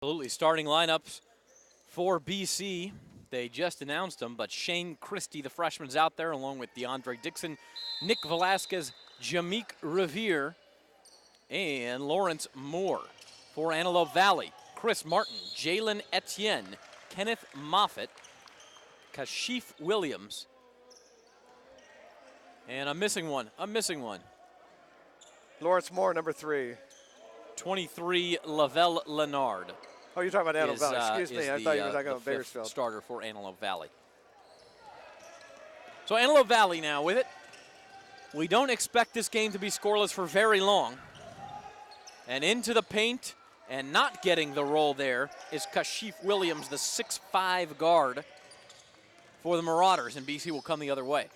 Absolutely. Starting lineups for BC. They just announced them, but Shane Christie, the freshman's out there, along with DeAndre Dixon, Nick Velasquez, Jameek Revere, and Lawrence Moore. For Antelope Valley, Chris Martin, Jalen Etienne, Kenneth Moffitt, Kashif Williams, and I'm missing one. Lawrence Moore, number 3. 23, Lavelle Leonard. Oh, you're talking about Antelope Valley. Excuse me. I thought you were talking about Bakersfield. Starter for Antelope Valley. So Antelope Valley now with it. We don't expect this game to be scoreless for very long. And into the paint and not getting the roll there is Kashif Williams, the 6'5" guard for the Marauders, and BC will come the other way.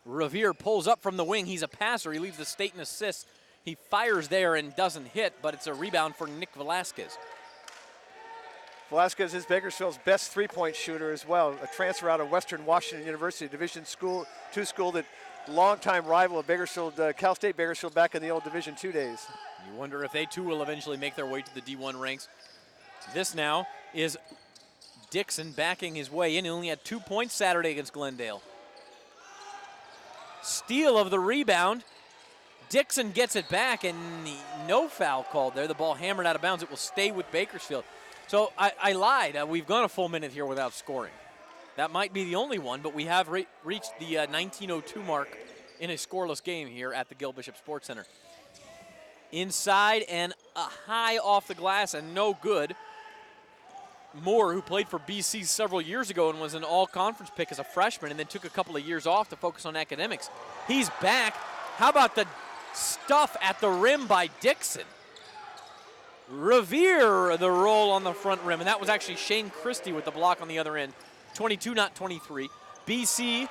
Revere pulls up from the wing. He's a passer. He leads the state in assists. He fires there and doesn't hit, but it's a rebound for Nick Velasquez. Velasquez is Bakersfield's best three-point shooter as well, a transfer out of Western Washington University, Division II school that longtime rival of Bakersfield, Cal State Bakersfield back in the old Division II days. You wonder if they too will eventually make their way to the D1 ranks. This now is Dixon backing his way in. He only had 2 points Saturday against Glendale. Steal of the rebound. Dixon gets it back, and no foul called there. The ball hammered out of bounds. It will stay with Bakersfield. So I lied. We've gone a full minute here without scoring. That might be the only one, but we have reached the 19:02 mark in a scoreless game here at the Gil Bishop Sports Center. Inside and a high off the glass and no good. Moore, who played for BC several years ago and was an all-conference pick as a freshman and then took a couple of years off to focus on academics. He's back. How about the stuff at the rim by Dixon? Revere the roll on the front rim, and that was actually Shane Christie with the block on the other end. 22, not 23. BC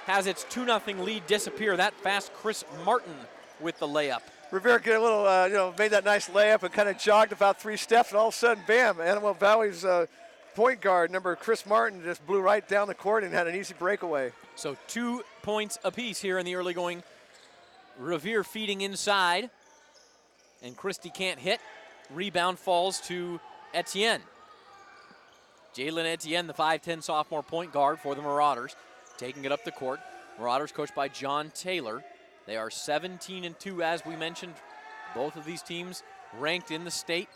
has its 2-0 lead disappear that fast. Chris Martin with the layup. Revere get a little, made that nice layup and kind of jogged about 3 steps, and all of a sudden, bam, Antelope Valley's point guard, number Chris Martin, just blew right down the court and had an easy breakaway. So 2 points apiece here in the early going. Revere feeding inside, and Christie can't hit. Rebound falls to Etienne. Jalen Etienne, the 5'10" sophomore point guard for the Marauders, taking it up the court. Marauders coached by John Taylor. They are 17-2, as we mentioned. Both of these teams ranked in the state.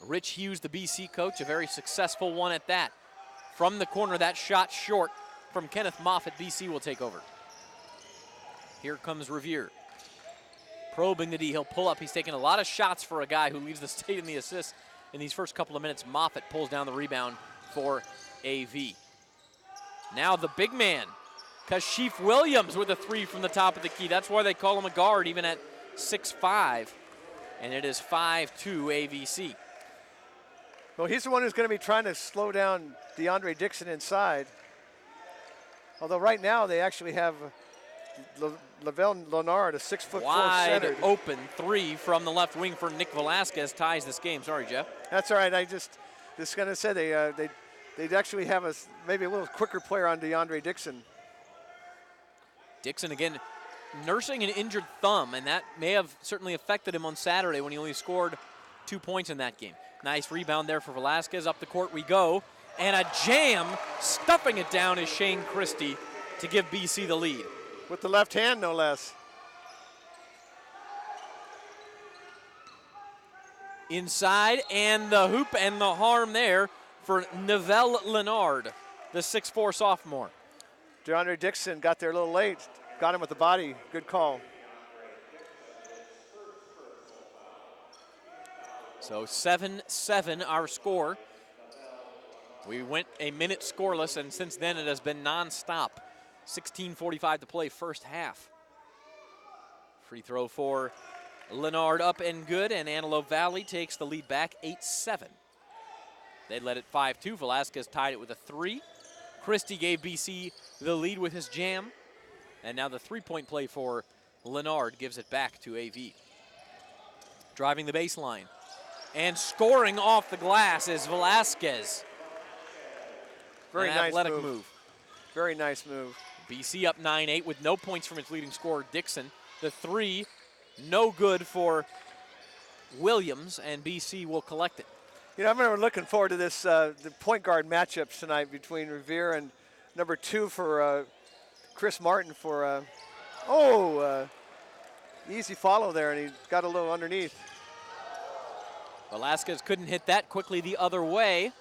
Rich Hughes, the BC coach, a very successful one at that. From the corner, that shot short from Kenneth Moffitt. BC will take over. Here comes Revere. Probing the D, he'll pull up. He's taking a lot of shots for a guy who leads the state in the assists in these first couple of minutes. Moffitt pulls down the rebound for AV. Now the big man, Kashif Williams with a 3 from the top of the key. That's why they call him a guard even at 6'5", and it is 5-2 AVC. Well, he's the one who's going to be trying to slow down DeAndre Dixon inside. Although right now they actually have Lavelle Leonard, a 6'4" center. Wide open 3 from the left wing for Nick Velasquez ties this game. Sorry, Jeff. That's all right. I just going to say they'd actually have maybe a little quicker player on DeAndre Dixon. Dixon again nursing an injured thumb, and that may have certainly affected him on Saturday when he only scored 2 points in that game. Nice rebound there for Velasquez. Up the court we go, and a jam, stuffing it down is Shane Christie to give BC the lead. With the left hand, no less. Inside, and the hoop and the harm there for Lavelle Leonard, the 6'4" sophomore. DeAndre Dixon got there a little late. Got him with the body. Good call. So 7-7 our score. We went a minute scoreless, and since then it has been nonstop. 16:45 to play first half. Free throw for Leonard up and good, and Antelope Valley takes the lead back 8-7. They led it 5-2. Velasquez tied it with a 3. Christie gave BC the lead with his jam. And now the three-point play for Leonard gives it back to AV. Driving the baseline. And scoring off the glass is Velasquez. Very nice athletic move. Very nice move. BC up 9-8 with no points from its leading scorer, Dixon. The 3, no good for Williams, and BC will collect it. You know, I remember looking forward to this, the point guard matchups tonight between Revere and number 2 for Chris Martin for, easy follow there, and he got a little underneath. Velasquez couldn't hit that quickly the other way.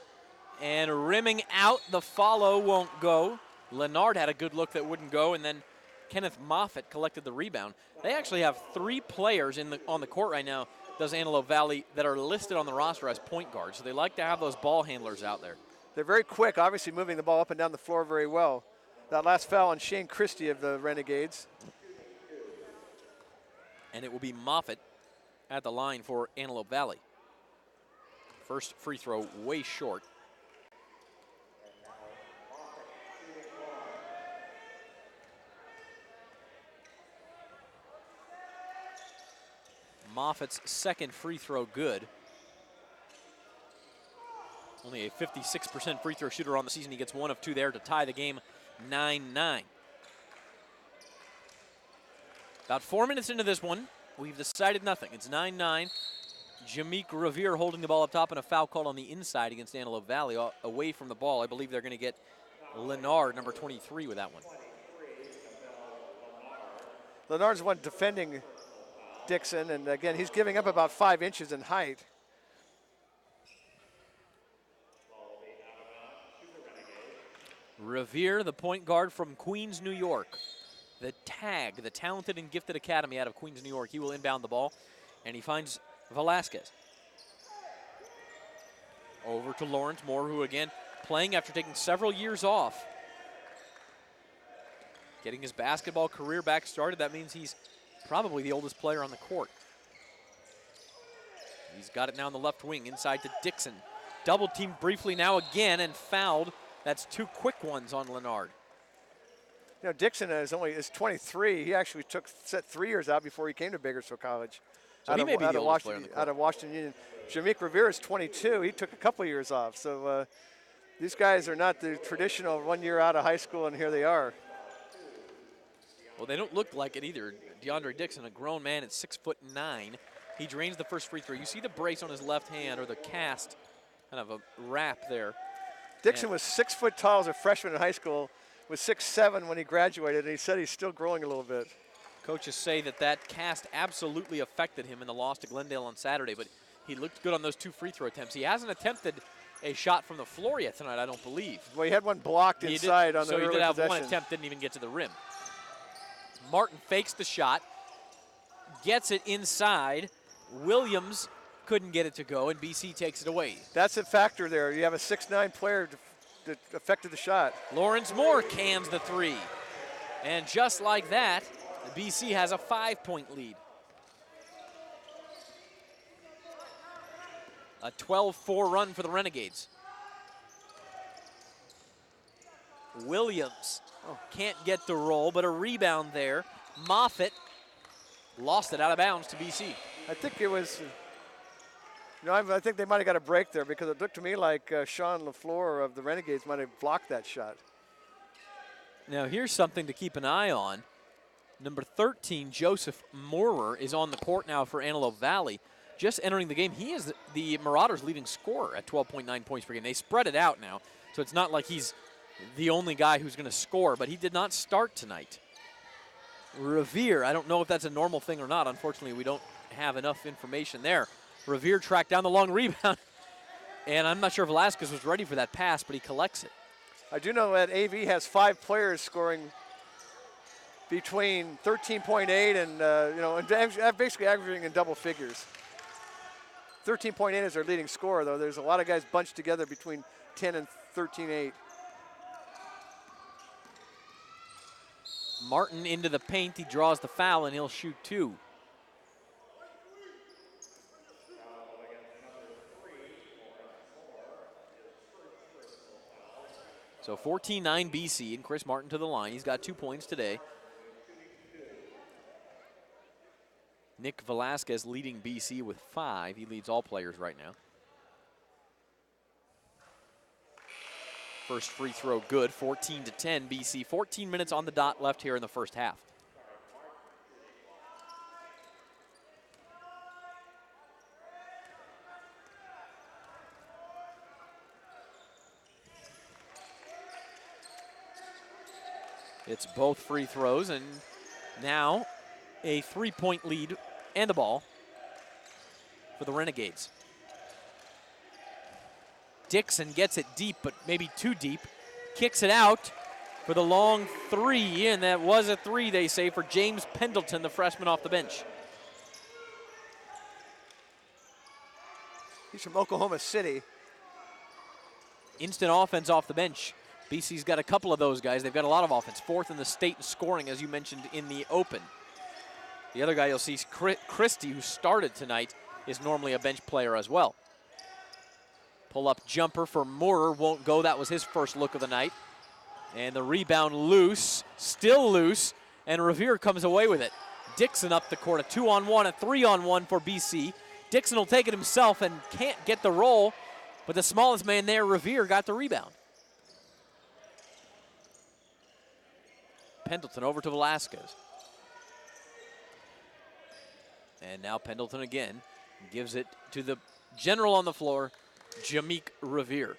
And rimming out, the follow won't go. Leonard had a good look that wouldn't go, and then Kenneth Moffitt collected the rebound. They actually have 3 players on the court right now, does Antelope Valley, that are listed on the roster as point guards. So they like to have those ball handlers out there. They're very quick, obviously moving the ball up and down the floor very well. That last foul on Shane Christie of the Renegades. And it will be Moffitt at the line for Antelope Valley. First free throw way short. Moffitt's second free throw good. Only a 56% free throw shooter on the season. He gets 1 of 2 there to tie the game 9-9. About 4 minutes into this one, we've decided nothing. It's 9-9. Jameek Revere holding the ball up top, and a foul called on the inside against Antelope Valley away from the ball. I believe they're going to get Leonard, number 23, with that one. Leonard's the one defending Dixon, and again, he's giving up about 5 inches in height. Revere, the point guard from Queens, New York. The TAG, the Talented and Gifted Academy out of Queens, New York. He will inbound the ball, and he finds Velasquez. Over to Lawrence Moore, who again playing after taking several years off. Getting his basketball career back started. That means he's probably the oldest player on the court. He's got it now on the left wing, inside to Dixon. Double teamed briefly now again and fouled. That's 2 quick ones on Leonard. You know, Dixon is 23. He actually set 3 years out before he came to Bakersfield College. So he may be the oldest player on the court. Out of Washington Union. Jameek Revere is 22. He took a couple of years off. So these guys are not the traditional 1 year out of high school, and here they are. Well, they don't look like it either. DeAndre Dixon, a grown man at 6'9". He drains the first free throw. You see the brace on his left hand, or the cast, kind of a wrap there. Dixon was 6 foot tall as a freshman in high school, was 6'7" when he graduated, and he said he's still growing a little bit. Coaches say that cast absolutely affected him in the loss to Glendale on Saturday, but he looked good on those 2 free throw attempts. He hasn't attempted a shot from the floor yet tonight, I don't believe. Well, he had one blocked inside on the early possession. So he did have possession. one attempt, didn't even get to the rim. Martin fakes the shot, gets it inside. Williams couldn't get it to go, and BC takes it away. That's a factor there. You have a 6'9" player that affected the shot. Lawrence Moore cans the 3. And just like that, BC has a 5-point lead. A 12-4 run for the Renegades. Williams can't get the roll, but a rebound there. Moffitt lost it out of bounds to BC. I think it was, I think they might have got a break there, because it looked to me like Sean LaFleur of the Renegades might have blocked that shot. Now here's something to keep an eye on. Number 13, Joseph Moorer, is on the court now for Antelope Valley. Just entering the game, he is the Marauders' leading scorer at 12.9 points per game. They spread it out now, so it's not like he's the only guy who's going to score, but he did not start tonight. Revere, I don't know if that's a normal thing or not. Unfortunately, we don't have enough information there. Revere tracked down the long rebound, and I'm not sure if Velasquez was ready for that pass, but he collects it. I do know that AV has 5 players scoring between 13.8 and basically averaging in double figures. 13.8 is their leading scorer, though. There's a lot of guys bunched together between 10 and 13.8. Martin into the paint. He draws the foul, and he'll shoot 2. So 14-9 BC, and Chris Martin to the line. He's got 2 points today. Nick Velasquez leading BC with 5. He leads all players right now. First free throw good, 14-10 BC. 14 minutes on the dot left here in the first half. It's both free throws, and now a 3-point lead and the ball for the Renegades. Dixon gets it deep, but maybe too deep. Kicks it out for the long three, and that was a three, they say, for James Pendleton, the freshman off the bench. He's from Oklahoma City. Instant offense off the bench. BC's got a couple of those guys. They've got a lot of offense. 4th in the state in scoring, as you mentioned in the open. The other guy you'll see, Christie, who started tonight, is normally a bench player as well. Pull-up jumper for Moorer won't go. That was his first look of the night. And the rebound loose, still loose, and Revere comes away with it. Dixon up the court, a 2-on-1, a 3-on-1 for BC. Dixon will take it himself and can't get the roll, but the smallest man there, Revere, got the rebound. Pendleton over to Velasquez. And now Pendleton again gives it to the general on the floor, Jameek Revere.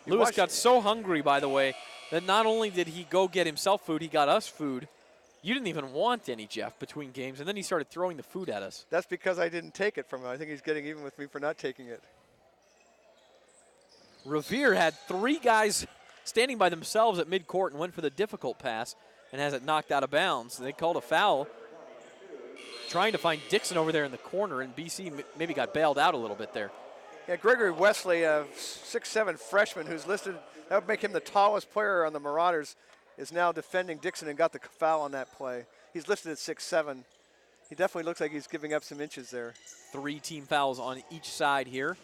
Lewis got so hungry, by the way, that not only did he go get himself food, he got us food. You didn't even want any, Jeff, between games, and then he started throwing the food at us. That's because I didn't take it from him. I think he's getting even with me for not taking it. Revere had 3 guys standing by themselves at midcourt and went for the difficult pass and has it knocked out of bounds. They called a foul, trying to find Dixon over there in the corner, and BC maybe got bailed out a little bit there. Yeah, Gregory Wesley, a 6'7" freshman who's listed, that would make him the tallest player on the Marauders, is now defending Dixon and got the foul on that play. He's listed at 6'7". He definitely looks like he's giving up some inches there. 3 team fouls on each side here.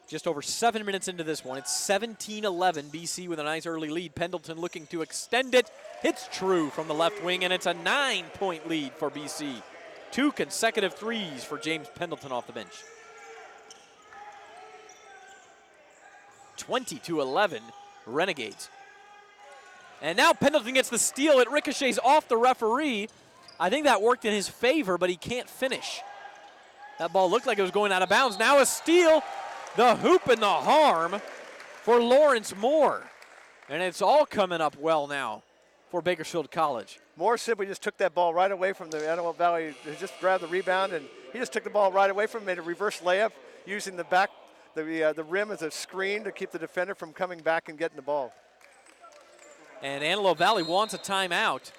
Just over 7 minutes into this one. It's 17-11, BC with a nice early lead. Pendleton looking to extend it. It's true from the left wing, and it's a 9-point lead for BC. 2 consecutive threes for James Pendleton off the bench. 20-11, Renegades. And now Pendleton gets the steal. It ricochets off the referee. I think that worked in his favor, but he can't finish. That ball looked like it was going out of bounds. Now a steal. The hoop and the harm for Lawrence Moore. And it's all coming up well now for Bakersfield College. Moore simply just took that ball right away from the Antelope Valley. He just grabbed the rebound, and he just took the ball right away from him, made a reverse layup using the back, the rim as a screen to keep the defender from coming back and getting the ball. And Antelope Valley wants a timeout.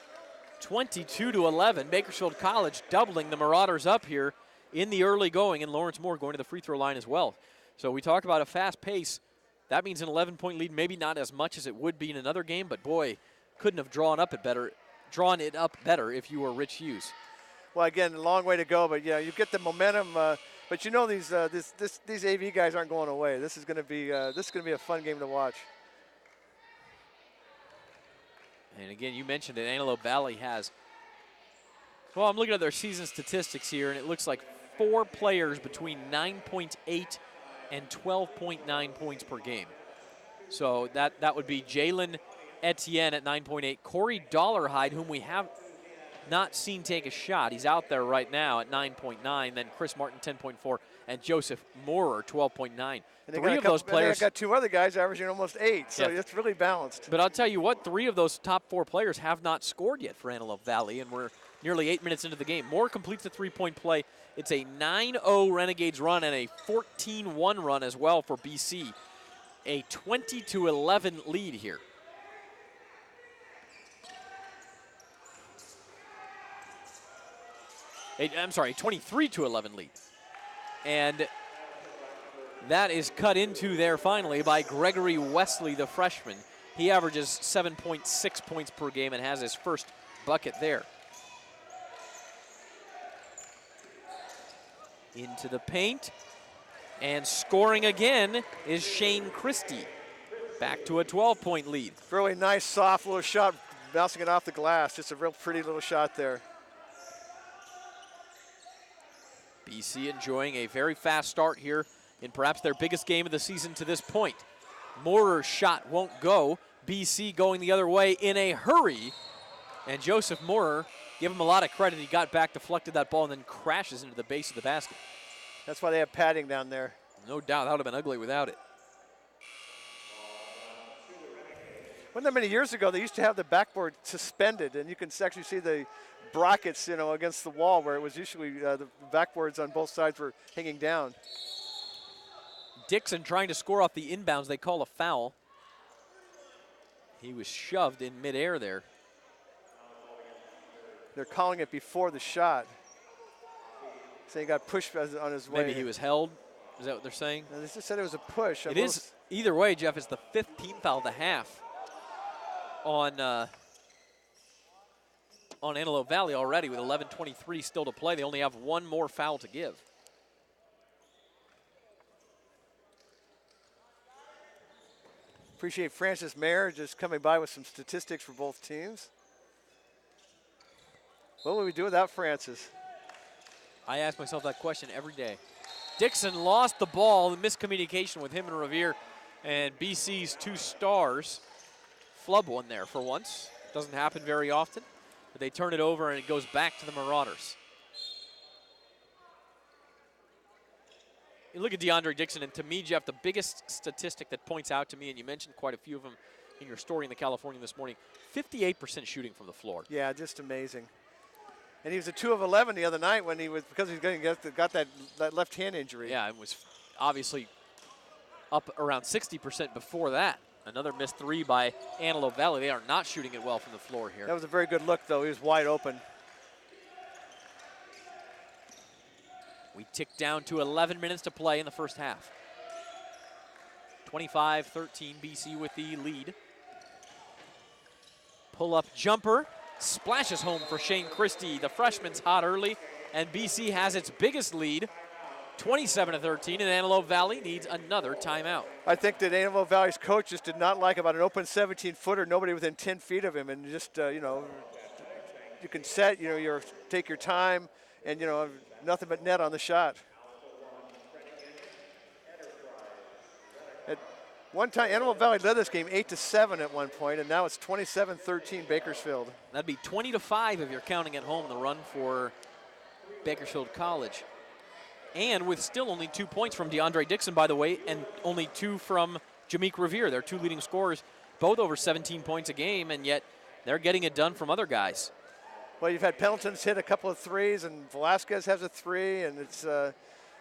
22-11, Bakersfield College doubling the Marauders up here in the early going, and Lawrence Moore going to the free throw line as well. So we talk about a fast pace. That means an 11-point lead, maybe not as much as it would be in another game, but boy, couldn't have drawn it up better if you were Rich Hughes. Well, again, a long way to go, but yeah, you get the momentum. But you know these AV guys aren't going away. This is going to be a fun game to watch. And again, you mentioned it. Antelope Valley has. Well, I'm looking at their season statistics here, and it looks like 4 players between 9.8 and 12.9 points per game. So that would be Jalen Etienne at 9.8. Corey Dollarhide, whom we have not seen take a shot. He's out there right now at 9.9. Then Chris Martin, 10.4. And Joseph Moorer, 12.9. Three of those players. They got 2 other guys averaging almost 8, so it's really balanced. But I'll tell you what, 3 of those top 4 players have not scored yet for Antelope Valley, and we're nearly 8 minutes into the game. Moore completes the 3-point play. It's a 9-0 Renegades run and a 14-1 run as well for BC. A 20-11 lead here. I'm sorry, 23-11 lead. And that is cut into there finally by Gregory Wesley, the freshman. He averages 7.6 points per game and has his first bucket there. Into the paint. And scoring again is Shane Christie. Back to a 12-point lead. Really nice, soft little shot, bouncing it off the glass. Just a real pretty little shot there. BC enjoying a very fast start here in perhaps their biggest game of the season to this point. Moorer's shot won't go. BC going the other way in a hurry. And Joseph Moorer, give him a lot of credit. He got back, deflected that ball, and then crashes into the base of the basket. That's why they have padding down there. No doubt, that would have been ugly without it. Wasn't that many years ago, they used to have the backboard suspended, and you can actually see the brackets, against the wall, where it was usually the backboards on both sides were hanging down. Dixon trying to score off the inbounds. They call a foul. He was shoved in midair there. They're calling it before the shot. So he got pushed on his way. Maybe he was held. Is that what they're saying? No, they just said it was a push. It is. Either way, Jeff, it's the 5th team foul of the half on Antelope Valley already with 11:23 still to play. They only have one more foul to give. Appreciate Francis Mayer just coming by with some statistics for both teams. What would we do without Francis? I ask myself that question every day. Dixon lost the ball, miscommunication with him and Revere, and BC's 2 stars flub one there for once. Doesn't happen very often, but they turn it over and it goes back to the Marauders. You look at DeAndre Dixon, and to me, Jeff, the biggest statistic that points out to me, and you mentioned quite a few of them in your story in the Californian this morning, 58% shooting from the floor. Yeah, just amazing. And he was a 2 of 11 the other night when he was, because he's got that left hand injury. Yeah, and was obviously up around 60% before that. Another missed 3 by Antelope Valley. They are not shooting it well from the floor here. That was a very good look, though. He was wide open. We tick down to 11 minutes to play in the first half. 25-13, BC with the lead. Pull-up jumper, splashes home for Shane Christie. The freshman's hot early, and BC has its biggest lead, 27-13, and Antelope Valley needs another timeout. I think that Antelope Valley's coach just did not like about an open 17-footer, nobody within 10 feet of him, and just, you can set, take your time, and, nothing but net on the shot. At one time, Antelope Valley led this game 8-7 at one point, and now it's 27-13 Bakersfield. That'd be 20-5 if you're counting at home the run for Bakersfield College. And with still only 2 points from DeAndre Dixon, by the way, and only 2 from Jameek Revere, their 2 leading scorers, both over 17 points a game, and yet they're getting it done from other guys. Well, you've had Pendleton's hit a couple of threes, and Velasquez has a 3, and it's,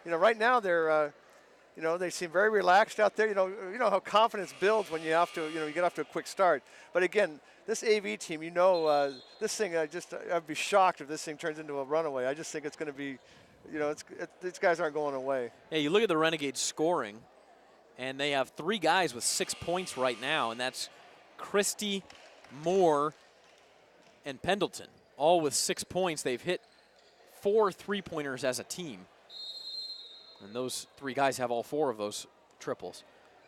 right now they're, they seem very relaxed out there. You know how confidence builds when you have to, you get off to a quick start. But again, this AV team, this thing, I'd be shocked if this thing turns into a runaway. I just think it's going to be, these guys aren't going away. Yeah, you look at the Renegades scoring, and they have 3 guys with 6 points right now, and that's Christie, Moore, and Pendleton. All with 6 points. They've hit 4 3-pointers as a team. And those 3 guys have all 4 of those triples.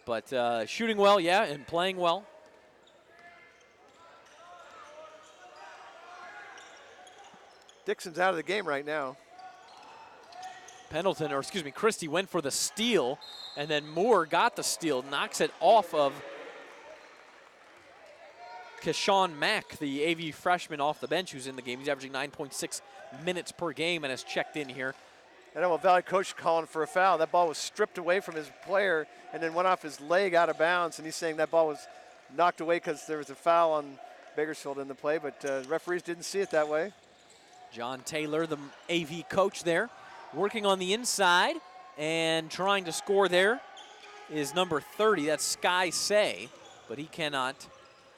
But shooting well, yeah, and playing well. Dixon's out of the game right now. Christie went for the steal, and then Moore got the steal, knocks it off of Keshawn Mack, the AV freshman off the bench who's in the game. He's averaging 9.6 minutes per game and has checked in here. Antelope Valley coach calling for a foul. That ball was stripped away from his player and then went off his leg out of bounds, and he's saying that ball was knocked away because there was a foul on Bakersfield in the play, but referees didn't see it that way. John Taylor, the AV coach there, working on the inside and trying to score there is number 30. That's Sky Say, but he cannot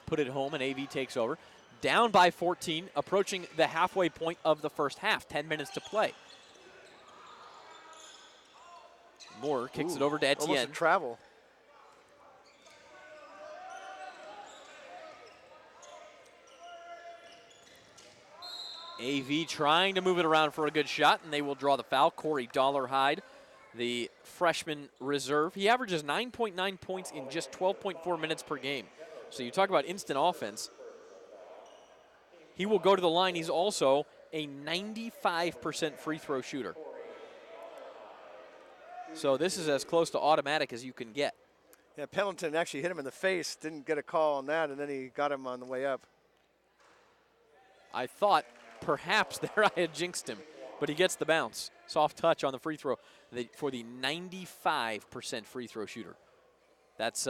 put it home, and AV takes over. Down by 14, approaching the halfway point of the first half. 10 minutes to play. Moore kicks it over to Etienne. Almost a travel. AV trying to move it around for a good shot, and they will draw the foul. Corey Dollarhide, the freshman reserve. He averages 9.9 points in just 12.4 minutes per game. So you talk about instant offense. He will go to the line. He's also a 95% free throw shooter. So this is as close to automatic as you can get. Yeah, Pendleton actually hit him in the face, didn't get a call on that, and then he got him on the way up. I thought perhaps there I had jinxed him, but he gets the bounce. Soft touch on the free throw for the 95% free throw shooter. That's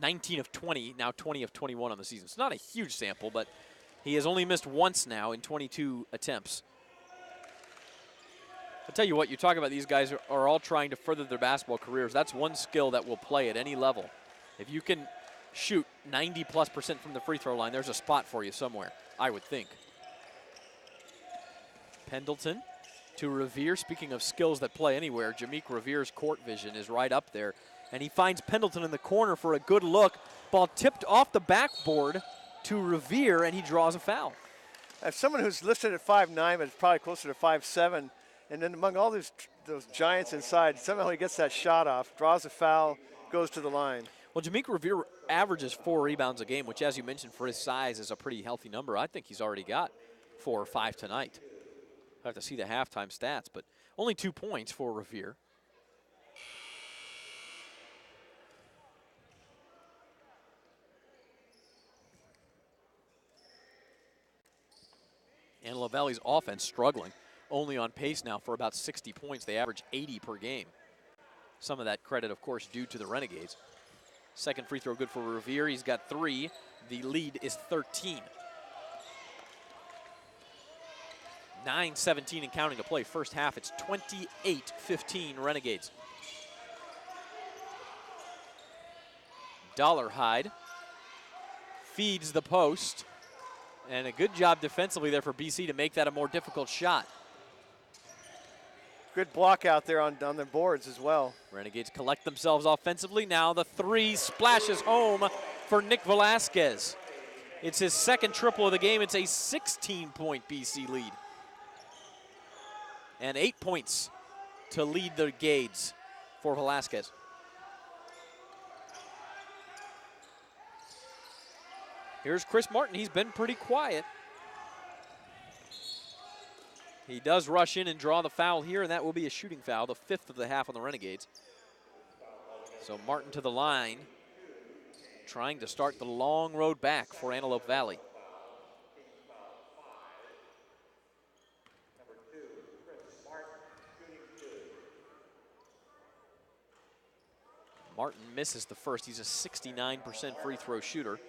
19 of 20, now 20 of 21 on the season. It's not a huge sample, but he has only missed once now in 22 attempts. I'll tell you what, you talk about these guys are all trying to further their basketball careers. That's one skill that will play at any level. If you can shoot 90+% from the free throw line, there's a spot for you somewhere, I would think. Pendleton to Revere. Speaking of skills that play anywhere, Jameek Revere's court vision is right up there. And he finds Pendleton in the corner for a good look. Ball tipped off the backboard to Revere, and he draws a foul. As someone who's listed at 5'9", but is probably closer to 5'7", and then among all those giants inside, somehow he gets that shot off, draws a foul, goes to the line. Well, Jameek Revere averages 4 rebounds a game, which, as you mentioned, for his size is a pretty healthy number. I think he's already got 4 or 5 tonight. I have to see the halftime stats, but only 2 points for Revere. Antelope Valley's offense struggling, only on pace now for about 60 points. They average 80 per game. Some of that credit, of course, due to the Renegades. Second free throw good for Revere. He's got 3. The lead is 13. 9:17 and counting to play. First half, it's 28-15 Renegades. Dollarhide feeds the post. And a good job defensively there for BC to make that a more difficult shot. Good block out there on the boards as well. Renegades collect themselves offensively. Now the 3 splashes home for Nick Velasquez. It's his second triple of the game. It's a 16-point BC lead. And 8 points to lead the Gades for Velasquez. Here's Chris Martin. He's been pretty quiet. He does rush in and draw the foul here, and that will be a shooting foul, the 5th of the half on the Renegades. So Martin to the line, trying to start the long road back for Antelope Valley. Martin misses the first. He's a 69% free throw shooter.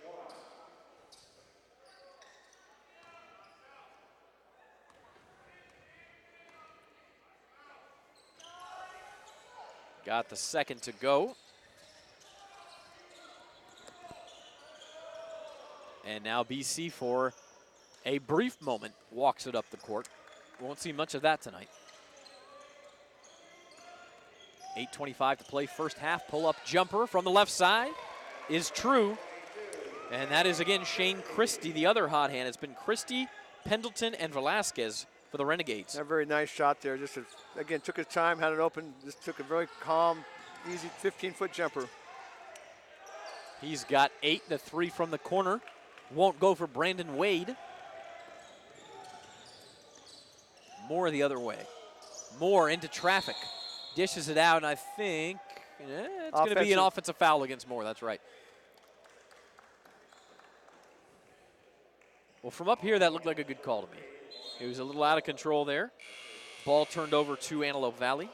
Got the second to go. And now BC, for a brief moment, walks it up the court. Won't see much of that tonight. 8:25 to play, first half. Pull-up jumper from the left side is true. And that is, again, Shane Christie, the other hot hand. It's been Christie, Pendleton, and Velasquez for the Renegades. A very nice shot there. Just, again, took his time, had it open, just took a very calm, easy 15-foot jumper. He's got 8, the 3 from the corner. Won't go for Brandon Wade. Moore the other way. Moore into traffic. Dishes it out, and I think it's going to be an offensive foul against Moore. That's right. Well, from up here, that looked like a good call to me. He was a little out of control there. Ball turned over to Antelope Valley.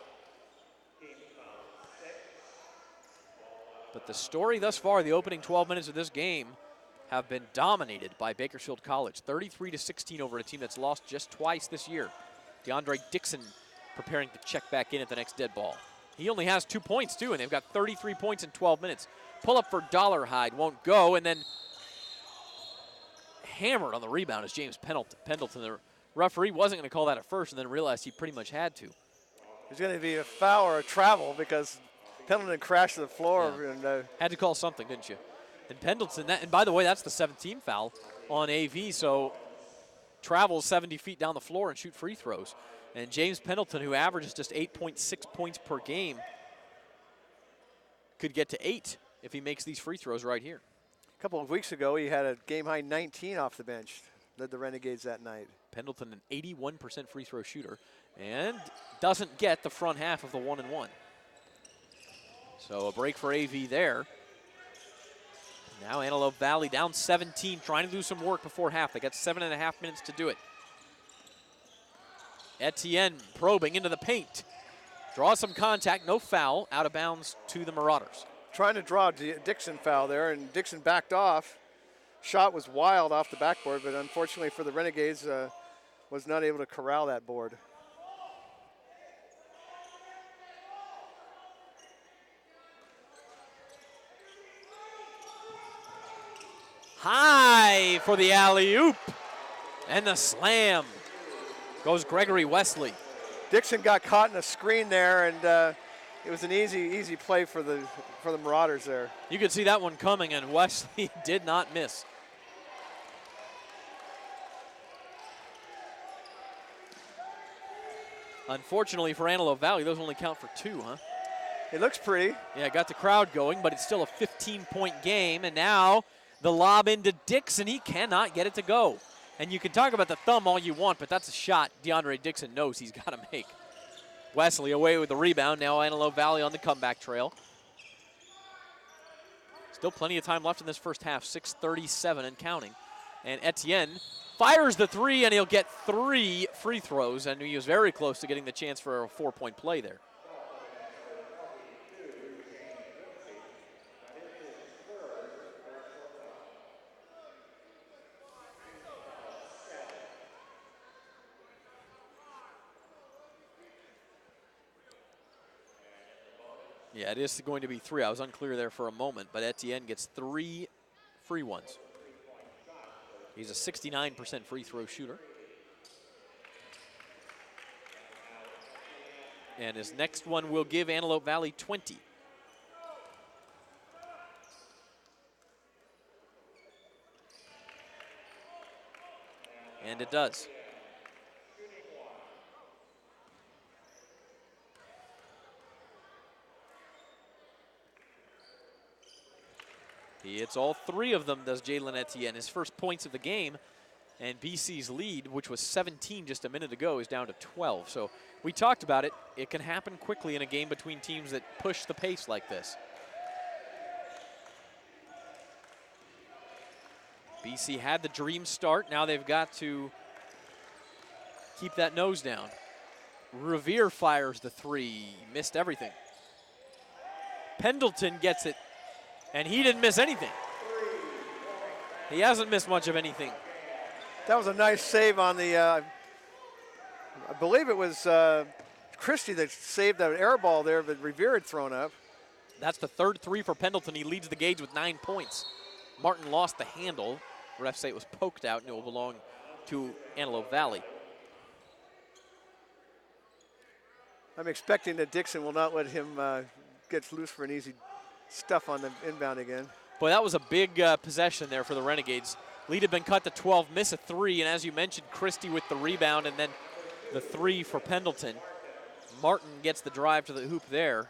But the story thus far, the opening 12 minutes of this game, have been dominated by Bakersfield College. 33-16 over a team that's lost just twice this year. DeAndre Dixon preparing to check back in at the next dead ball. He only has 2 points, too, and they've got 33 points in 12 minutes. Pull up for Dollarhide, won't go, and then hammered on the rebound is James Pendleton. The referee wasn't going to call that at first and then realized he pretty much had to. There's going to be a foul or a travel because Pendleton crashed to the floor. Yeah. And, had to call something, didn't you? And Pendleton, and by the way, that's the 17th foul on AV, so travels 70 feet down the floor and shoot free throws. And James Pendleton, who averages just 8.6 points per game, could get to 8 if he makes these free throws right here. A couple of weeks ago, he had a game-high 19 off the bench, led the Renegades that night. Pendleton, an 81% free throw shooter, and doesn't get the front half of the 1-and-1. So a break for AV there. Now Antelope Valley down 17, trying to do some work before half. They got 7.5 minutes to do it. Etienne probing into the paint. Draws some contact, no foul, out of bounds to the Marauders. trying to draw a Dixon foul there, and Dixon backed off. Shot was wild off the backboard, but unfortunately for the Renegades, was not able to corral that board. High for the alley-oop. And the slam goes Gregory Wesley. Dixon got caught in a screen there, and it was an easy play for the Marauders there. You could see that one coming, and Wesley did not miss. Unfortunately for Antelope Valley, those only count for 2, huh? It looks pretty. Yeah, got the crowd going, but it's still a 15-point game, and now the lob into Dixon. He cannot get it to go. And you can talk about the thumb all you want, but that's a shot DeAndre Dixon knows he's got to make. Wesley away with the rebound. Now Antelope Valley on the comeback trail. Still plenty of time left in this first half, 6:37 and counting. And Etienne fires the 3, and he'll get 3 free throws, and he was very close to getting the chance for a 4-point play there. Yeah, it is going to be 3. I was unclear there for a moment, but Etienne gets 3 free ones. He's a 69% free throw shooter. And his next one will give Antelope Valley 20. And it does. He hits all 3 of them, does Jalen Etienne. His first points of the game, and BC's lead, which was 17 just a minute ago, is down to 12. So we talked about it. It can happen quickly in a game between teams that push the pace like this. BC had the dream start. Now they've got to keep that nose down. Revere fires the 3. Missed everything. Pendleton gets it. And he didn't miss anything. He hasn't missed much of anything. That was a nice save on the, I believe it was Christie that saved that air ball there that Revere had thrown up. That's the 3rd 3 for Pendleton. He leads the gauge with 9 points. Martin lost the handle. Refs say it was poked out and it will belong to Antelope Valley. I'm expecting that Dixon will not let him get loose for an easy stuff on the inbound again. Boy, that was a big possession there for the Renegades. Lead had been cut to 12, miss a 3, and as you mentioned, Christie with the rebound and then the 3 for Pendleton. Martin gets the drive to the hoop there.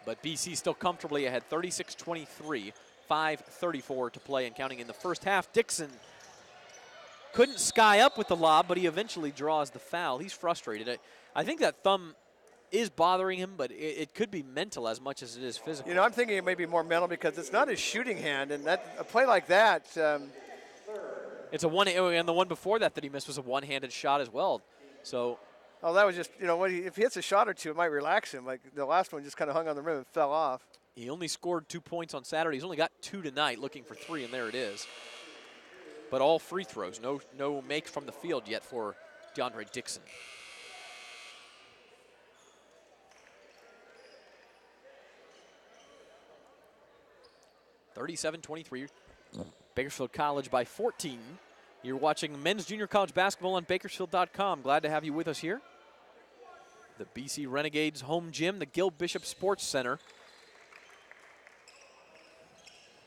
But BC still comfortably ahead, 36-23, 5:34 to play and counting in the first half. Dixon couldn't sky up with the lob, but he eventually draws the foul. He's frustrated. I think that thumb is bothering him, but it could be mental as much as it is physical. You know, I'm thinking it may be more mental because it's not his shooting hand, and that a play like that. It's a one, and the one before that he missed was a one-handed shot as well. So. Oh, that was just, you know, if he hits a shot or two, it might relax him. Like the last one just kind of hung on the rim and fell off. He only scored 2 points on Saturday. He's only got 2 tonight, looking for 3, and there it is. But all free throws, no make from the field yet for DeAndre Dixon. (37-23), Bakersfield College by 14. You're watching men's junior college basketball on Bakersfield.com. Glad to have you with us here. The BC Renegades home gym, the Gil Bishop Sports Center.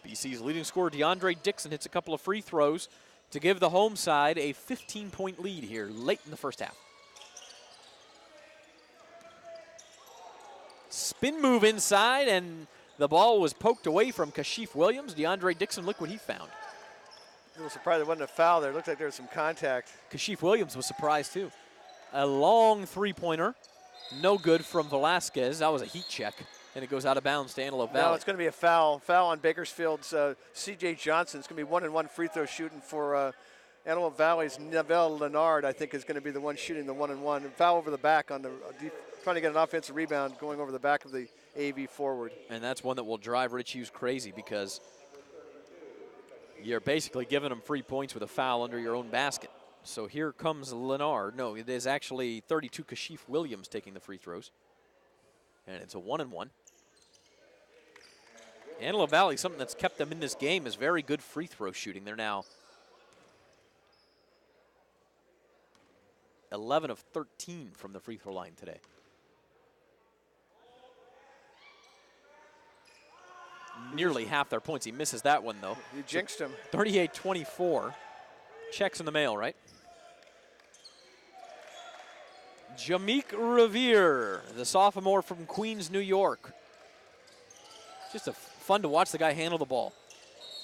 BC's leading scorer, DeAndre Dixon, hits a couple of free throws to give the home side a 15-point lead here late in the first half. Spin move inside, and the ball was poked away from Kashif Williams. DeAndre Dixon, look what he found. A little surprised there wasn't a foul there. It looked like there was some contact. Kashif Williams was surprised too. A long three-pointer, no good from Velasquez. That was a heat check, and it goes out of bounds to Antelope Valley. No, it's going to be a foul. Foul on Bakersfield's C.J. Johnson. It's going to be 1-and-1 free throw shooting for Antelope Valley's Neville Leonard, I think, is going to be the one shooting the 1-and-1. Foul over the back on the trying to get an offensive rebound going over the back of the AV forward. And that's one that will drive Rich Hughes crazy because you're basically giving him free points with a foul under your own basket. So here comes Leonard. No, it is actually 32 Kashif Williams taking the free throws. And it's a 1-and-1. Antelope Valley, something that's kept them in this game is very good free throw shooting. They're now 11 of 13 from the free throw line today. Nearly half their points. He misses that one, though. You jinxed him. 38-24. Checks in the mail, right? Jameek Revere, the sophomore from Queens, New York. Just fun to watch the guy handle the ball.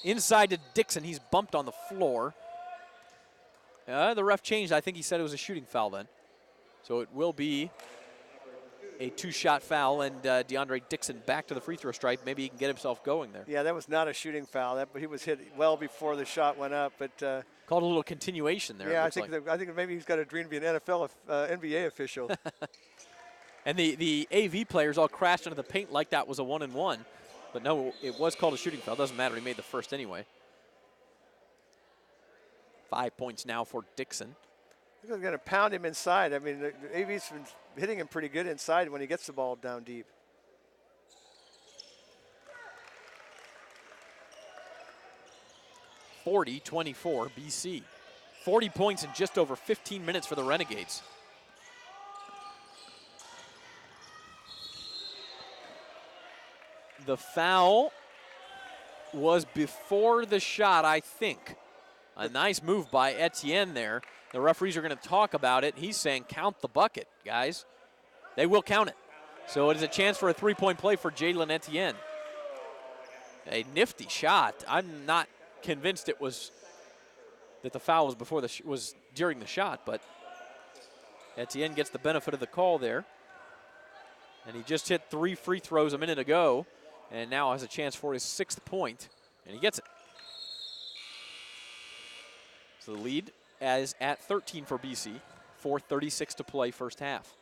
Inside to Dixon. He's bumped on the floor. The ref changed. I think he said it was a shooting foul then. So it will be a two-shot foul, and DeAndre Dixon back to the free throw stripe. Maybe he can get himself going there. Yeah, that was not a shooting foul. But he was hit well before the shot went up. But called a little continuation there. Yeah, I think maybe he's got a dream to be an NBA official. And the AV players all crashed into the paint like that was a 1-and-1. But no, it was called a shooting foul. Doesn't matter. He made the first anyway. 5 points now for Dixon. They're going to pound him inside. I mean, the AV's been hitting him pretty good inside when he gets the ball down deep. (40-24) BC. 40 points in just over 15 minutes for the Renegades. The foul was before the shot, I think. A nice move by Etienne there. The referees are going to talk about it. He's saying count the bucket, guys. They will count it. So it is a chance for a three-point play for Jalen Etienne. A nifty shot. I'm not convinced it was that the foul was before was during the shot, but Etienne gets the benefit of the call there. And he just hit 3 free throws a minute ago, and now has a chance for his 6th point, and he gets it. So the lead is at 13 for BC, 4:36 to play first half.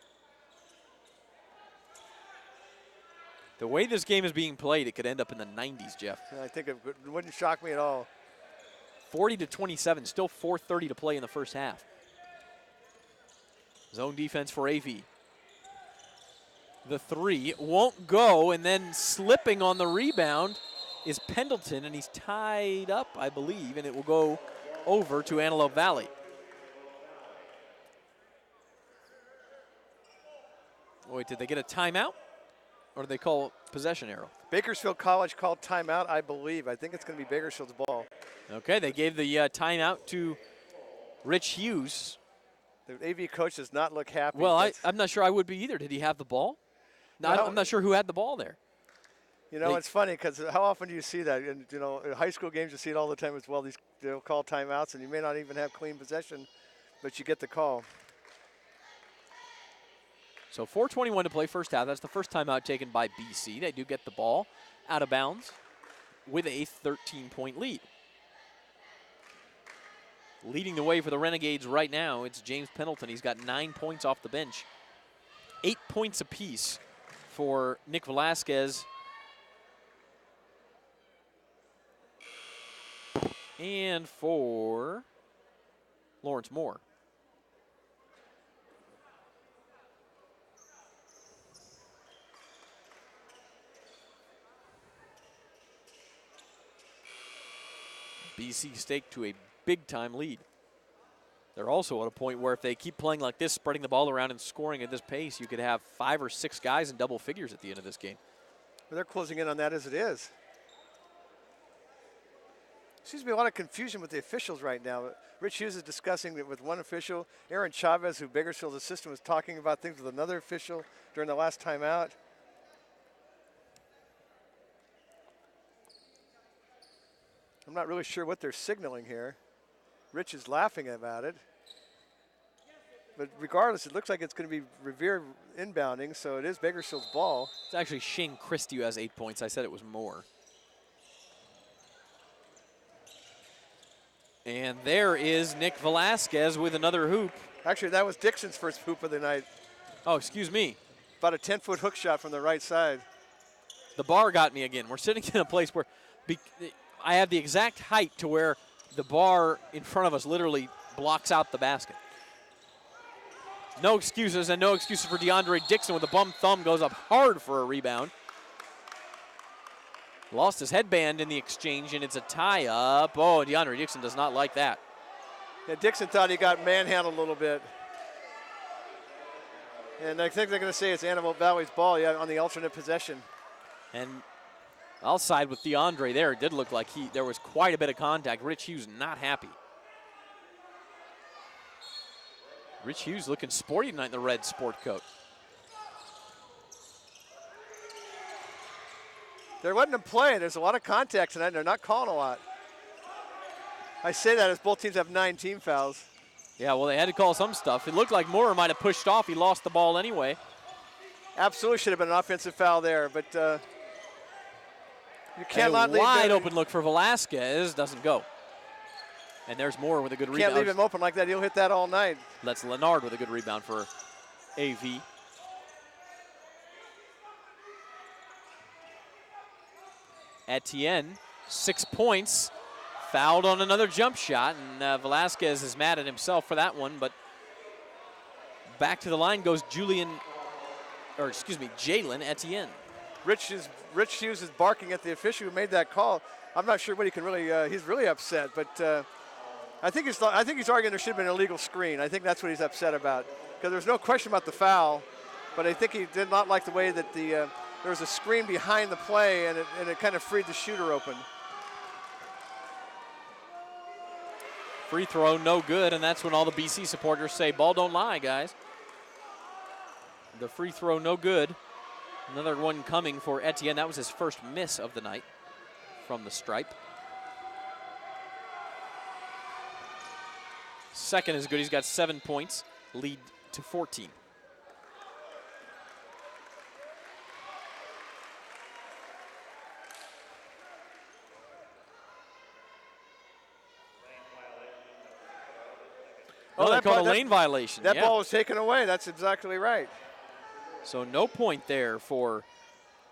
The way this game is being played, it could end up in the 90s, Jeff. I think it wouldn't shock me at all. 40-27, still 4:30 to play in the first half. Zone defense for AV. The 3 won't go, and then slipping on the rebound is Pendleton, and he's tied up, I believe, and it will go over to Antelope Valley. Wait, did they get a timeout? Or did they call possession arrow? Bakersfield College called timeout, I believe. I think it's going to be Bakersfield's ball. Okay, they gave the timeout to Rich Hughes. The AV coach does not look happy. Well, I'm not sure I would be either. Did he have the ball? No, I'm not sure who had the ball there. You know, it's funny because how often do you see that? And, you know, in high school games, you see it all the time as well. They'll call timeouts, and you may not even have clean possession, but you get the call. So 4:21 to play first half. That's the first timeout taken by BC. They do get the ball out of bounds with a 13-point lead. Leading the way for the Renegades right now, it's James Pendleton. He's got 9 points off the bench. 8 points apiece for Nick Velasquez and for Lawrence Moore. BC staked to a big-time lead. They're also at a point where if they keep playing like this, spreading the ball around and scoring at this pace, you could have 5 or 6 guys in double figures at the end of this game. Well, they're closing in on that as it is. Seems to be a lot of confusion with the officials right now. Rich Hughes is discussing it with one official. Aaron Chavez, who Bakersfield's assistant, was talking about things with another official during the last timeout. I'm not really sure what they're signaling here. Rich is laughing about it. But regardless, it looks like it's going to be Revere inbounding, so it is Bakersfield's ball. It's actually Shane Christie who has 8 points. I said it was Moore. And there is Nick Velasquez with another hoop. Actually, that was Dixon's first hoop of the night. Oh, excuse me. About a 10-foot hook shot from the right side. The bar got me again. We're sitting in a place where I have the exact height to where the bar in front of us literally blocks out the basket. No excuses, and no excuses for DeAndre Dixon with a bum thumb, goes up hard for a rebound. Lost his headband in the exchange, and it's a tie-up. Oh, DeAndre Dixon does not like that. Yeah, Dixon thought he got manhandled a little bit. And I think they're going to say it's Antelope Valley's ball, yeah, on the alternate possession. And I'll side with DeAndre there. It did look like there was quite a bit of contact. Rich Hughes not happy. Rich Hughes looking sporty tonight in the red sport coat. They're letting them play. There's a lot of contact tonight, and they're not calling a lot. I say that as both teams have 9 team fouls. Yeah, well, they had to call some stuff. It looked like Moorer might have pushed off. He lost the ball anyway. Absolutely should have been an offensive foul there, but you cannot leave wide open look for Velasquez. Doesn't go. And there's Moorer with a good rebound. Can't leave him open like that. He'll hit that all night. Let's Leonard with a good rebound for AV. Etienne, 6 points. Fouled on another jump shot, and Velasquez is mad at himself for that one, but back to the line goes Jalen Etienne. Rich Hughes is barking at the official who made that call. I'm not sure what he can really, he's really upset, but I think he's arguing there should have been an illegal screen. I think that's what he's upset about, because there's no question about the foul, but I think he did not like the way that there was a screen behind the play, and it kind of freed the shooter open. Free throw, no good, and that's when all the BC supporters say, ball don't lie, guys. The free throw, no good. Another one coming for Etienne. That was his first miss of the night from the stripe. Second is good. He's got 7 points, lead to 14. Oh, they called a lane violation. That ball was taken away. That's exactly right. So no point there for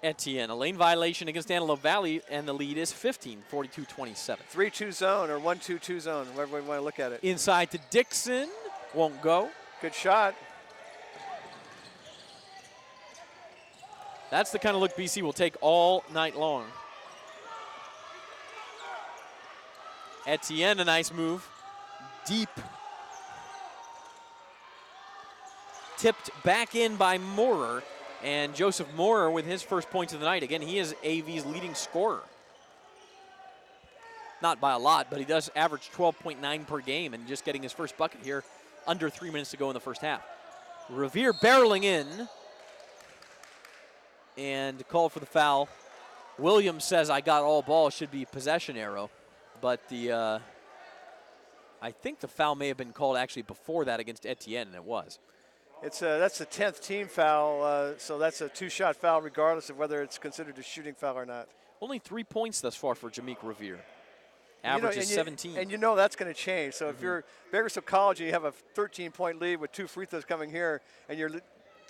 Etienne. A lane violation against Antelope Valley, and the lead is 15, 42-27. 3-2 zone or 1-2-2 zone, whatever we want to look at it. Inside to Dixon. Won't go. Good shot. That's the kind of look BC will take all night long. Etienne, a nice move. Deep. Tipped back in by Moorer, and Joseph Moorer with his first points of the night. Again, he is AV's leading scorer. Not by a lot, but he does average 12.9 per game, and just getting his first bucket here under 3 minutes to go in the first half. Revere barreling in and called for the foul. Williams says, I got all ball, should be possession arrow, but I think the foul may have been called actually before that against Etienne, and it was. That's the 10th team foul, so that's a 2-shot foul regardless of whether it's considered a shooting foul or not. Only 3 points thus far for Jameek Revere. Average is 17. And you know that's going to change. So if you're Bakersfield College and you have a 13-point lead with 2 free throws coming here, and your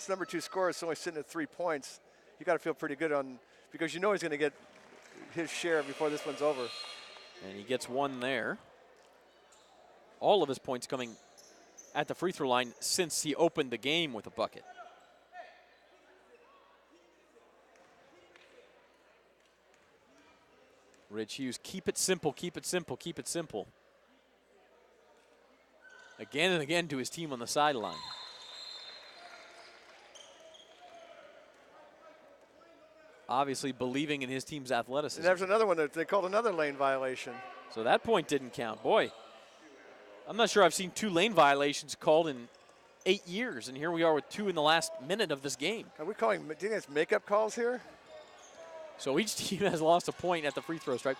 number 2 scorer is only sitting at 3 points, you got to feel pretty good because you know he's going to get his share before this one's over. And he gets one there. All of his points coming at the free throw line since he opened the game with a bucket. Rich Hughes, keep it simple, keep it simple, keep it simple. Again and again to his team on the sideline. Obviously believing in his team's athleticism. And there's another one that they called another lane violation. So that point didn't count. Boy, I'm not sure I've seen 2 lane violations called in 8 years, and here we are with 2 in the last minute of this game. Are we calling, do you think it's makeup calls here? So each team has lost a point at the free throw stripe.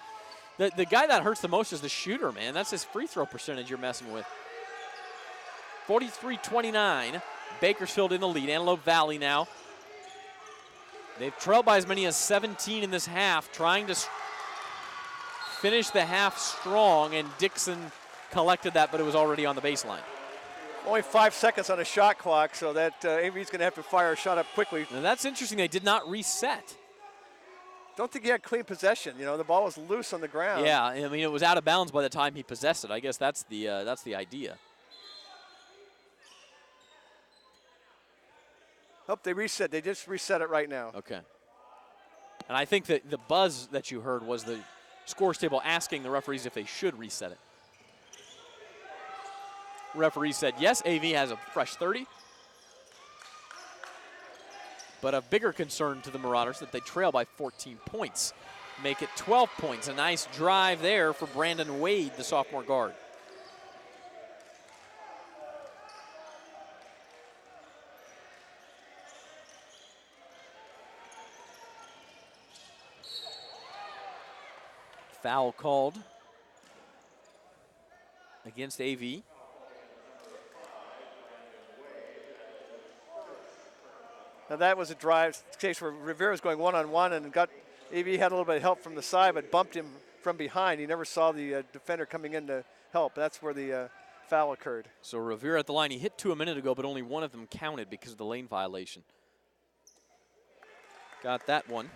The guy that hurts the most is the shooter, man. That's his free throw percentage you're messing with. 43-29, Bakersfield in the lead. Antelope Valley now. They've trailed by as many as 17 in this half, trying to finish the half strong, and Dixon collected that, but it was already on the baseline. Only 5 seconds on a shot clock, so that AV's going to have to fire a shot up quickly. Now that's interesting. They did not reset. Don't think he had clean possession. You know, the ball was loose on the ground. Yeah, I mean, it was out of bounds by the time he possessed it. I guess that's the idea. Oh, they reset. They just reset it right now. Okay. And I think that the buzz that you heard was the scores table asking the referees if they should reset it. Referee said yes, AV has a fresh 30. But a bigger concern to the Marauders that they trail by 14 points. Make it 12 points. A nice drive there for Brandon Wade, the sophomore guard. Foul called against AV. Now that was a drive case where Rivera was going one-on-one and got AV had a little bit of help from the side, but bumped him from behind. He never saw the defender coming in to help. That's where the foul occurred. So Rivera at the line. He hit 2 a minute ago, but only one of them counted because of the lane violation. Got that one.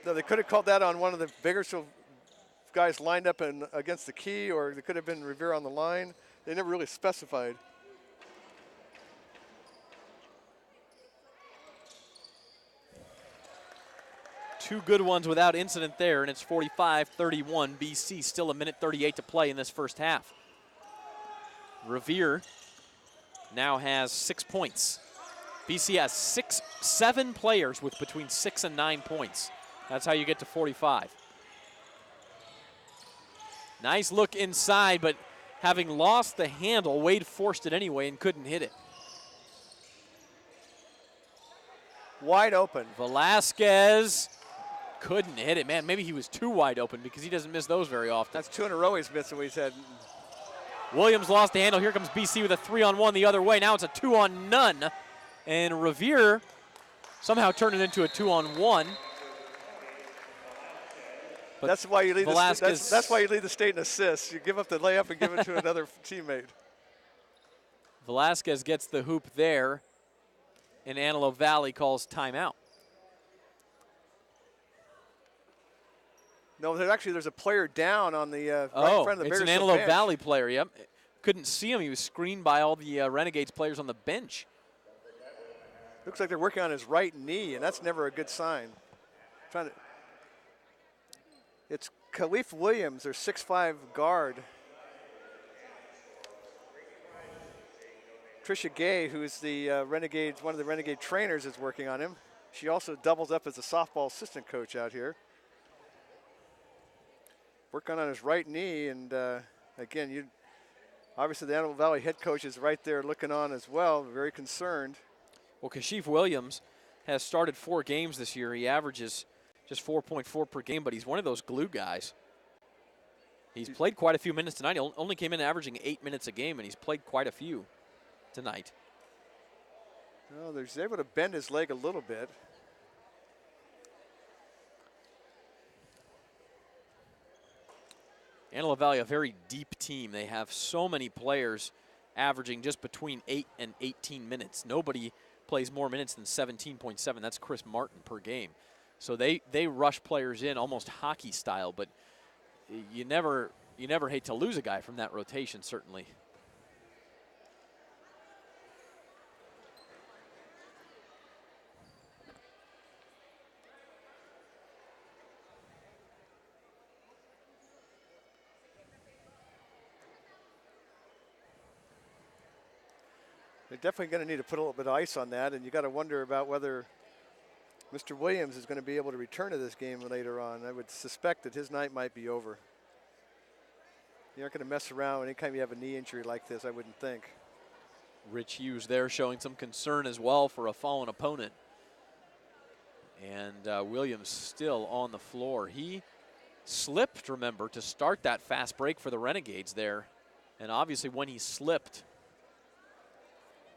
No, they could have called that on one of the Bakersfield guys lined up against the key, or they could have been Rivera on the line. They never really specified. Two good ones without incident there, and it's 45-31. BC still a minute 38 to play in this first half. Revere now has 6 points. BC has 7 players with between 6 and 9 points. That's how you get to 45. Nice look inside, but having lost the handle, Wade forced it anyway and couldn't hit it. Wide open. Velasquez couldn't hit it. Man, maybe he was too wide open because he doesn't miss those very often. That's 2 in a row he's missing. He's had. Williams lost the handle. Here comes BC with a 3-on-1 the other way. Now it's a 2-on-none. And Revere somehow turned it into a 2-on-1. But that's why you lead. Velasquez, that's why you lead the state in assists. You give up the layup and give it to another teammate. Velasquez gets the hoop there, and Antelope Valley calls timeout. No, there's a player down on the right in front of the it's an Bakersfield Antelope bench. Valley player. Yep, couldn't see him. He was screened by all the Renegades players on the bench. Looks like they're working on his right knee, and that's never a good sign. It's Khalif Williams, their 6'5" guard. Trisha Gay, who's the Renegades, one of the Renegade trainers, is working on him. She also doubles up as a softball assistant coach out here. Working on his right knee, and again, obviously the Antelope Valley head coach is right there looking on as well, very concerned. Well, Kashif Williams has started 4 games this year. He averages just 4.4 per game, but he's one of those glue guys. He's played quite a few minutes tonight. He only came in averaging 8 minutes a game, and he's played quite a few tonight. Well, he's able to bend his leg a little bit. Antelope Valley, a very deep team. They have so many players averaging just between 8 and 18 minutes. Nobody plays more minutes than 17.7. That's Chris Martin per game. So they rush players in almost hockey style, but you never hate to lose a guy from that rotation, certainly. They're definitely going to need to put a little bit of ice on that, and you got to wonder about whether Mr. Williams is going to be able to return to this game later on. I would suspect that his night might be over. You're not going to mess around anytime you have a knee injury like this, I wouldn't think. Rich Hughes there showing some concern as well for a fallen opponent. And Williams still on the floor. He slipped, remember, to start that fast break for the Renegades there. And obviously when he slipped,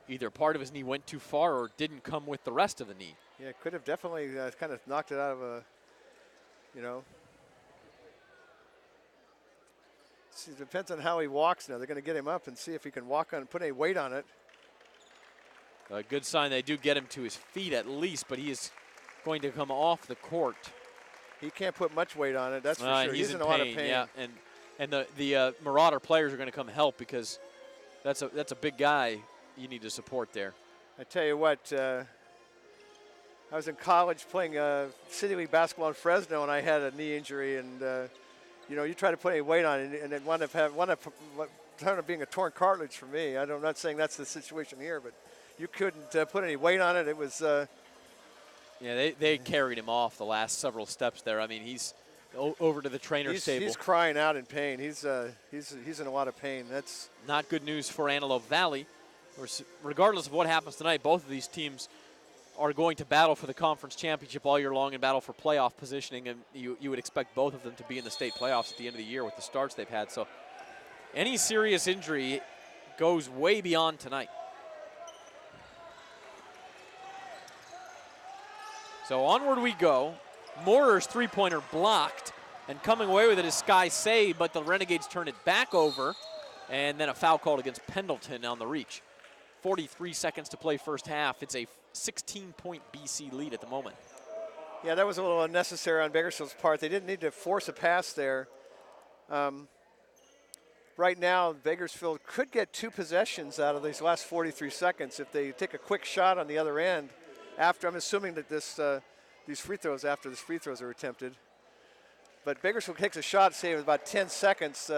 either part of his knee went too far or didn't come with the rest of the knee. Yeah, could have definitely kind of knocked it out of a, It depends on how he walks now. They're going to get him up and see if he can walk on, put any weight on it. A good sign they do get him to his feet at least, but he is going to come off the court. He can't put much weight on it, that's for sure. He's in a lot of pain. Yeah, and the Marauder players are going to come help because that's a big guy you need to support there. I tell you what, I was in college playing City League basketball in Fresno, and I had a knee injury, and you know, you try to put any weight on it, and it wound up being a torn cartilage for me. I'm not saying that's the situation here, but you couldn't put any weight on it. It was. Yeah, they carried him off the last several steps there. I mean, he's over to the trainer's table. He's crying out in pain. He's in a lot of pain. That's not good news for Antelope Valley. Regardless of what happens tonight, both of these teams are going to battle for the conference championship all year long and battle for playoff positioning, and you would expect both of them to be in the state playoffs at the end of the year with the starts they've had. So any serious injury goes way beyond tonight. So onward we go. Moorer's three-pointer blocked, and coming away with it is Sky Say, but the Renegades turn it back over, and then a foul called against Pendleton on the reach. 43 seconds to play first half. It's a 16-point BC lead at the moment. Yeah, that was a little unnecessary on Bakersfield's part. They didn't need to force a pass there. Right now, Bakersfield could get 2 possessions out of these last 43 seconds if they take a quick shot on the other end. After, I'm assuming that these free throws are attempted. But Bakersfield takes a shot, say, with about 10 seconds.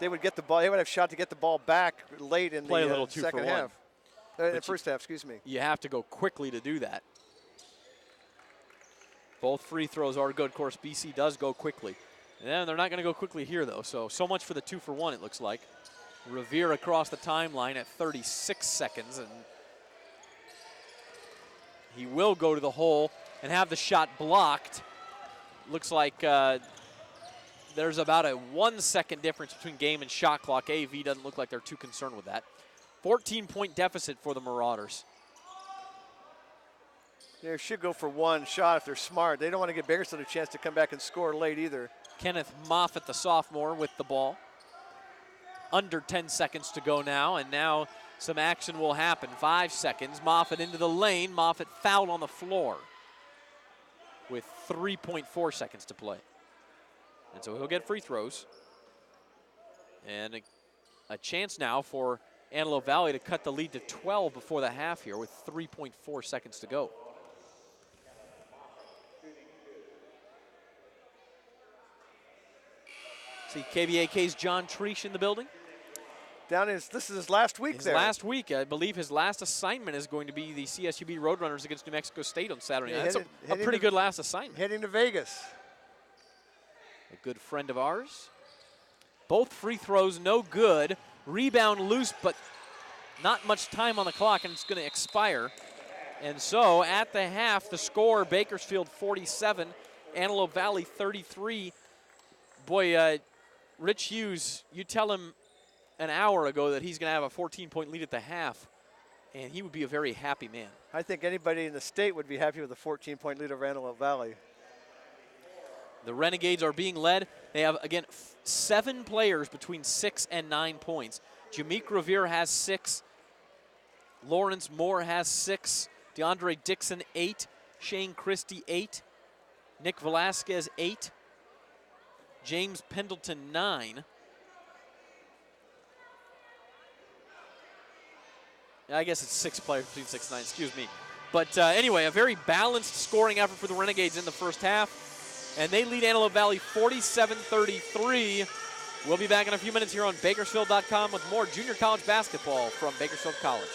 They would get the ball. They would have a shot to get the ball back late in the second half. In the first half, excuse me. You have to go quickly to do that. Both free throws are good. Of course, BC does go quickly. And they're not going to go quickly here, though. So much for the 2-for-1, it looks like. Revere across the timeline at 36 seconds. And he will go to the hole and have the shot blocked. Looks like there's about a 1 second difference between game and shot clock. AV doesn't look like they're too concerned with that. 14-point deficit for the Marauders. They should go for one shot if they're smart. They don't want to give Bakersfield a chance to come back and score late either. Kenneth Moffitt, the sophomore, with the ball. Under 10 seconds to go now, and now some action will happen. 5 seconds. Moffitt into the lane. Moffitt fouled on the floor with 3.4 seconds to play. And so he'll get free throws. And a chance now for Antelope Valley to cut the lead to 12 before the half here with 3.4 seconds to go. See KVAK's John Treesh in the building. This is his last week there. Last week, I believe his last assignment is going to be the CSUB Roadrunners against New Mexico State on Saturday night. That's a pretty good last assignment. Heading to Vegas. A good friend of ours. Both free throws no good. Rebound loose, but not much time on the clock, and it's going to expire. And so at the half, the score, Bakersfield 47, Antelope Valley 33. Boy, Rich Hughes, you tell him an hour ago that he's going to have a 14-point lead at the half, and he would be a very happy man. I think anybody in the state would be happy with a 14-point lead over Antelope Valley. The Renegades are being led. They have, again, 7 players between 6 and 9 points. Jameek Revere has 6. Lawrence Moore has 6. DeAndre Dixon, 8. Shane Christie, 8. Nick Velasquez, 8. James Pendleton, 9. I guess it's 6 players between 6 and 9, excuse me. But anyway, a very balanced scoring effort for the Renegades in the first half. And they lead Antelope Valley 47-33. We'll be back in a few minutes here on Bakersfield.com with more junior college basketball from Bakersfield College.